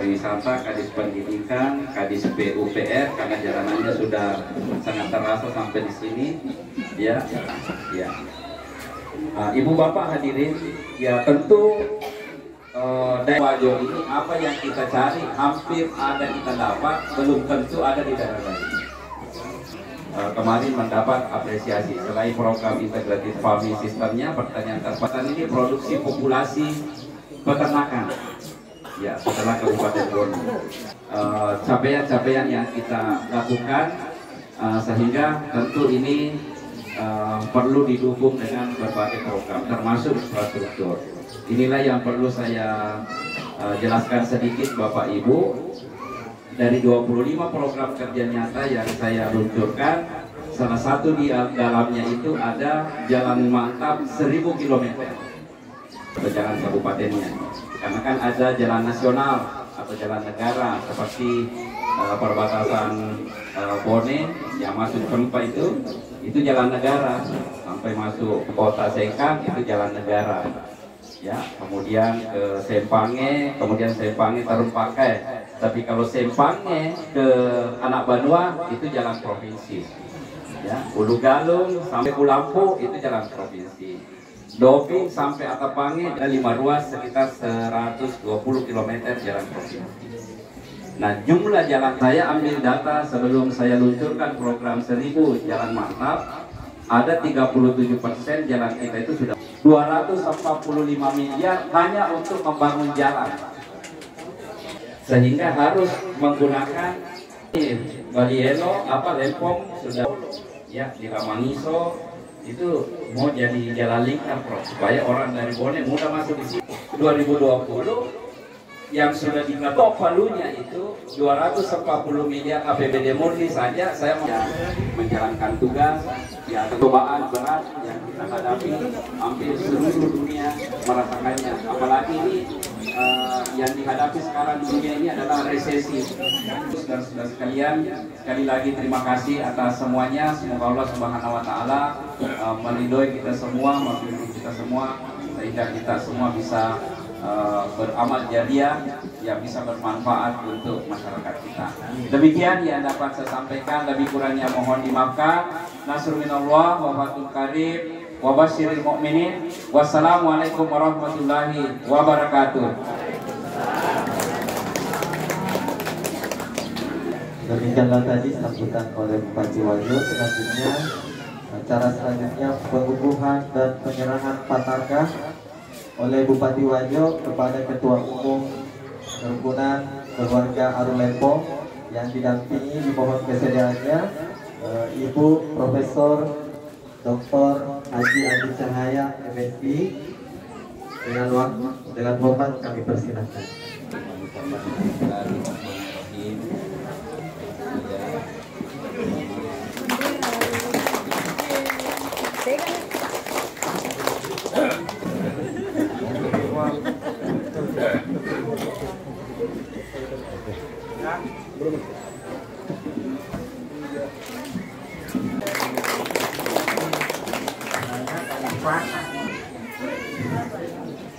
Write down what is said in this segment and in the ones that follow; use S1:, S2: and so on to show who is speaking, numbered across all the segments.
S1: Pariwisata, Kadis Pendidikan, Kadis PUPR, karena jalanannya sudah sangat terasa sampai di sini. Ya, ya. Ibu Bapak hadirin, ya tentu daerah Wajo ini apa yang kita cari hampir ada kita dapat, belum tentu ada di daerah lain. Kemarin mendapat apresiasi selain program integrated farming sistemnya, pertanian terpadu ini produksi populasi peternakan. Ya, setelah Kabupaten Bone, capaian-capaian yang kita lakukan, sehingga tentu ini perlu didukung dengan berbagai program, termasuk infrastruktur. Inilah yang perlu saya jelaskan sedikit Bapak Ibu. Dari 25 program kerja nyata yang saya luncurkan, salah satu di dalamnya itu ada jalan mantap 1000 km berjalan kabupatennya. Karena kan ada jalan nasional atau jalan negara seperti perbatasan Bone yang masuk Kempa itu jalan negara, sampai masuk ke kota Sengkang itu jalan negara. Ya, kemudian ke Sempange, kemudian Sempange Terumpakai. Tapi kalau Sempange ke Anak Banua itu jalan provinsi. Ya, Ulu Galung sampai Kulampu itu jalan provinsi. Doping sampai Atapange ada 5 ruas sekitar 120 km jalan provinsi. Nah, jumlah jalan, saya ambil data sebelum saya luncurkan program 1000 jalan mantap, ada 37% jalan kita itu sudah 245 miliar hanya untuk membangun jalan, sehingga harus menggunakan Balielo, Lempong sudah ya di Ramangiso itu mau jadi jalan lingkar supaya orang dari Bone mudah masuk di sini. 2020 yang sudah diketok palunya itu 240 miliar APBD murni saja. Saya menjalankan tugas, ya cobaan berat yang kita hadapi, hampir seluruh dunia merasakannya. Apalagi ini yang dihadapi sekarang di dunia ini adalah resesi. Saudara-saudara sekalian, sekali lagi terima kasih atas semuanya. Semoga Allah Subhanahu Wa Taala meridhoi kita semua, membimbing kita semua, sehingga kita semua bisa beramal jariah yang bisa bermanfaat untuk masyarakat kita. Demikian yang dapat saya sampaikan, lebih kurangnya mohon dimaafkan. Nasrul minallah wa fathul qarib wa basyiril mu'minin. Wassalamualaikum warahmatullahi wabarakatuh.
S2: Demikianlah tadi sambutan oleh Bupati Wajo. Selanjutnya acara selanjutnya pengukuhan dan penyerahan patarkah oleh Bupati Wajo kepada Ketua Umum Himpunan Keluarga Arul Lempong yang didampingi, dimohon kesediaannya Ibu Profesor Dr. Haji Adi Cahaya MSI. Dengan hormat kami persilahkan.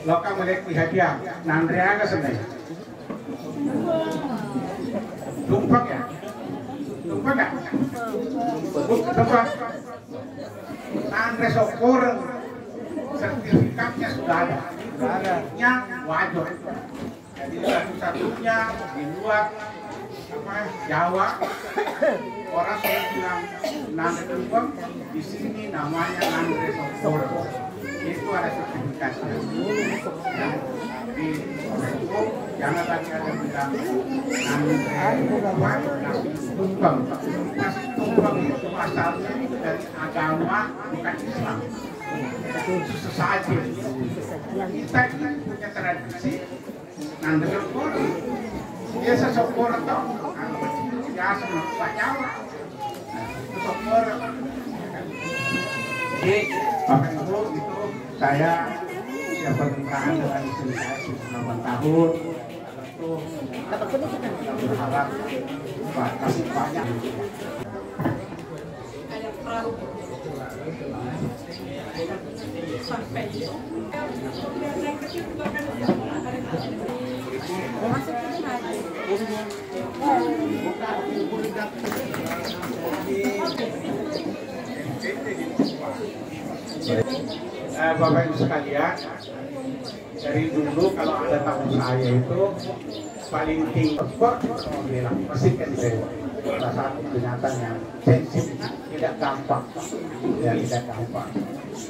S3: Loka melek hadiah, Nandrea sebenarnya. Tumpang ya? Tumpang nggak? Tumpang. Nandre Sokor, sertifikatnya sudah ada. Nya Wajo. Jadi satu-satunya di luar Jawa orang sudah bilang Nandre Tumpang, di sini namanya Nandre Sokor. Itu ada sertifikatnya. Di Facebook jangan lagi ada bilang tumpang. Masih tumpang itu asalnya dari agama bukan Islam. Itu sesaji. Kita ini punya tradisi Nandre Sokor. Dia sesokor atau biasa Pak Jawa. Itu sokor. Jadi Bapak Ibu itu saya sudah pernikahan dengan istri saya 8 tahun. Tentu berharap kasih banyak. Bapak Ibu sekalian, dari dulu kalau ada tamu saya itu paling tinggi bilang pasti kan salah satu binatang yang sensitif, tidak gampang, ya tidak gampang.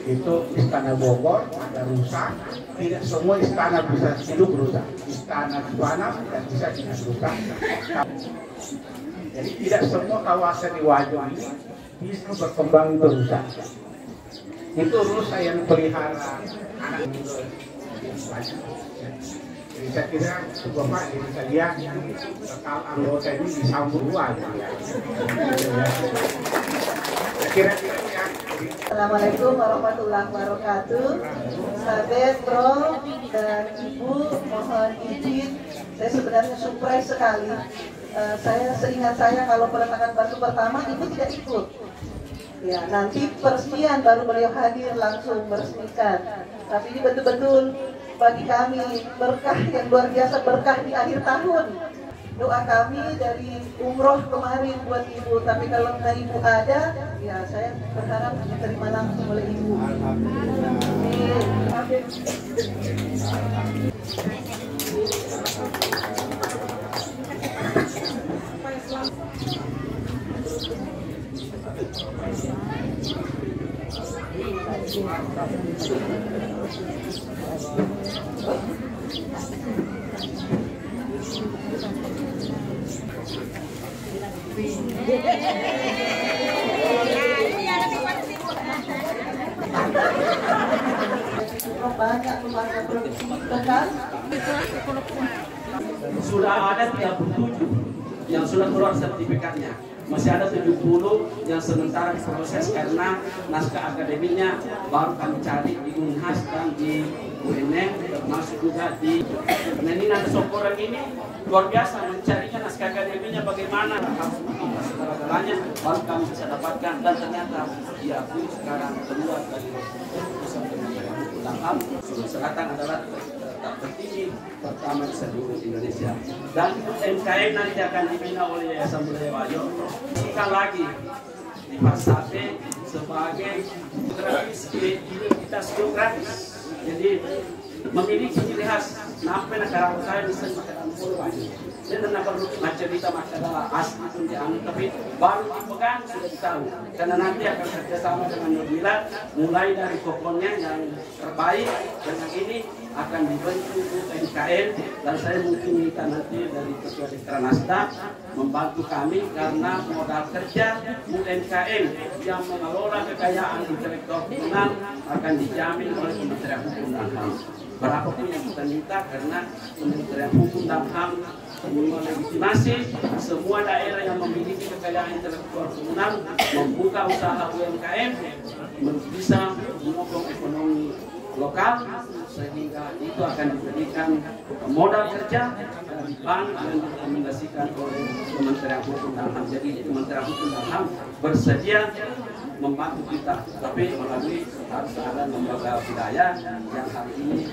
S3: Itu Istana Bogor ada rusak, tidak semua istana bisa hidup rusak. Istana Panas tidak bisa hidup rusak. Jadi tidak semua kawasan di Wajo ini bisa berkembang berusak. Itu rusa yang pelihara anak muda. Jadi saya kira Bapak bisa lihat kalau anggota ini disambung dua aja. Kira-kira ya.
S4: Assalamualaikum warahmatullahi wabarakatuh. Sahabat, Bro dan Ibu, mohon izin. Saya sebenarnya surprise sekali. Saya seingat saya kalau peletakan batu pertama Ibu tidak ikut. Ya, nanti peresmian baru beliau hadir langsung meresmikan. Tapi ini betul-betul bagi kami berkah yang luar biasa, berkah di akhir tahun. Doa kami dari umroh kemarin buat Ibu, tapi kalau Ibu ada, ya saya berharap diterima langsung oleh Ibu. Amin. Banyak keluarga produksi ikan.
S5: Sudah ada 37 yang sudah keluar sertifikatnya. Masih ada 70 yang sementara diproses karena naskah akademinya baru kami cari di Unhas dan di UNM, termasuk juga di Nenin ada Sokoran ini luar biasa mencarinya naskah akademinya bagaimana harus kita segala-galanya baru kami bisa dapatkan, dan ternyata diakui sekarang keluar dari pusat Kementerian Hukum dan HAM. Sulawesi Selatan adalah tertinggi pertama di seluruh Indonesia, dan MKM nanti akan dibina oleh Yayasan Budaya Wajo. Sekali lagi di Pasape sebagai identitas geografis, jadi memiliki ciri khas. Nampak negara saya bisa makan Wajo. Dan nak perlu cerita masalah asli pun dianggap, tapi baru dipegang sudah tahu. Karena nanti akan kerjasama dengan Nurmila, mulai dari pokoknya yang terbaik, dan yang ini akan dibentuk UMKM, dan saya mungkin minta nanti dari Ketua Dekranasda membantu kami karena modal kerja UMKM yang mengelola kekayaan intelektual komunal akan dijamin oleh Kementerian Hukum dan HAM. Berapapun yang kita minta, karena Kementerian Hukum dan HAM melegitimasi semua daerah yang memiliki kekayaan intelektual komunal membuka usaha UMKM, bisa menopang ekonomi lokal, sehingga itu akan diberikan modal kerja dari bank yang direkomendasikan oleh Kementerian Hukum dan HAM. Jadi Kementerian Hukum dan HAM bersedia membantu kita, tapi melalui harus ada lembaga budaya yang hari ini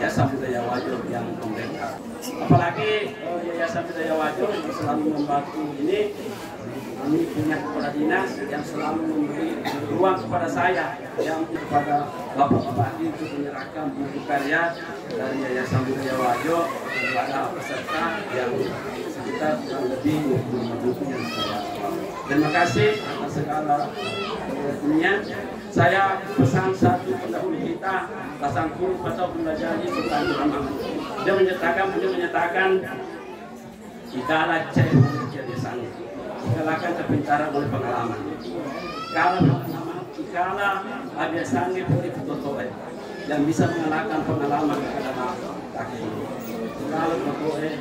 S5: Yayasan Budaya Wajo yang membengkak. Apalagi Yayasan Budaya Wajo yang selalu membantu ini punya kepala dinas yang selalu memberi ruang kepada saya, yang kepada bapak-bapak itu menyerahkan buku karya dari Yayasan Budaya Wajo kepada peserta yang sekitar lebih 25 buku yang saya. Terima kasih atas segala dunia. Saya pesan satu pendahulu kita, Pasangkuru atau Pendajari Sultan Muhammad. Dia menyatakan jikalau cek jadi sana, kalahkan kepintaran oleh pengalaman. Kalau ada sangat boleh foto yang bisa mengalahkan pengalaman adalah kaki. Kalau boleh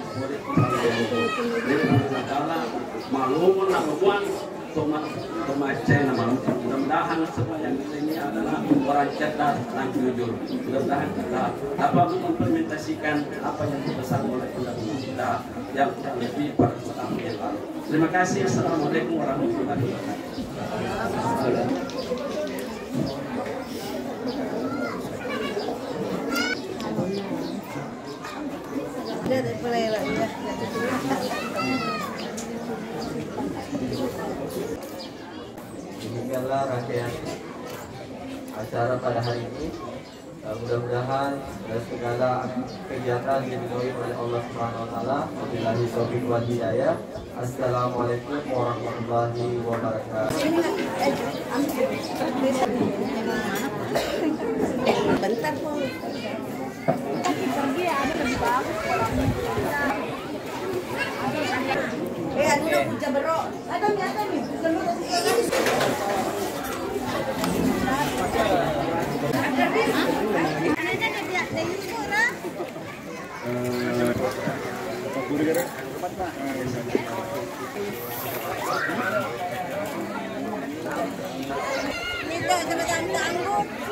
S5: malumun lakukan pemacai nama. Mudah-mudahan semua yang kita ini adalah orang cerdas dan jujur. Mudah-mudahan kita dapat mengimplementasikan apa yang dipesan oleh undang-undang kita yang lebih pada setahun yang lalu. Terima kasih. Assalamualaikum warahmatullahi wabarakatuh.
S2: acara pada hari ini. Mudah-mudahan segala kegiatan diridhoi oleh Allah Subhanahu wa taala. Wabillahi taufiq wal hidayah. Assalamualaikum warahmatullahi wabarakatuh.
S6: Bentar po. Ano na po dyan, bro? Adam, Nito, sama-sama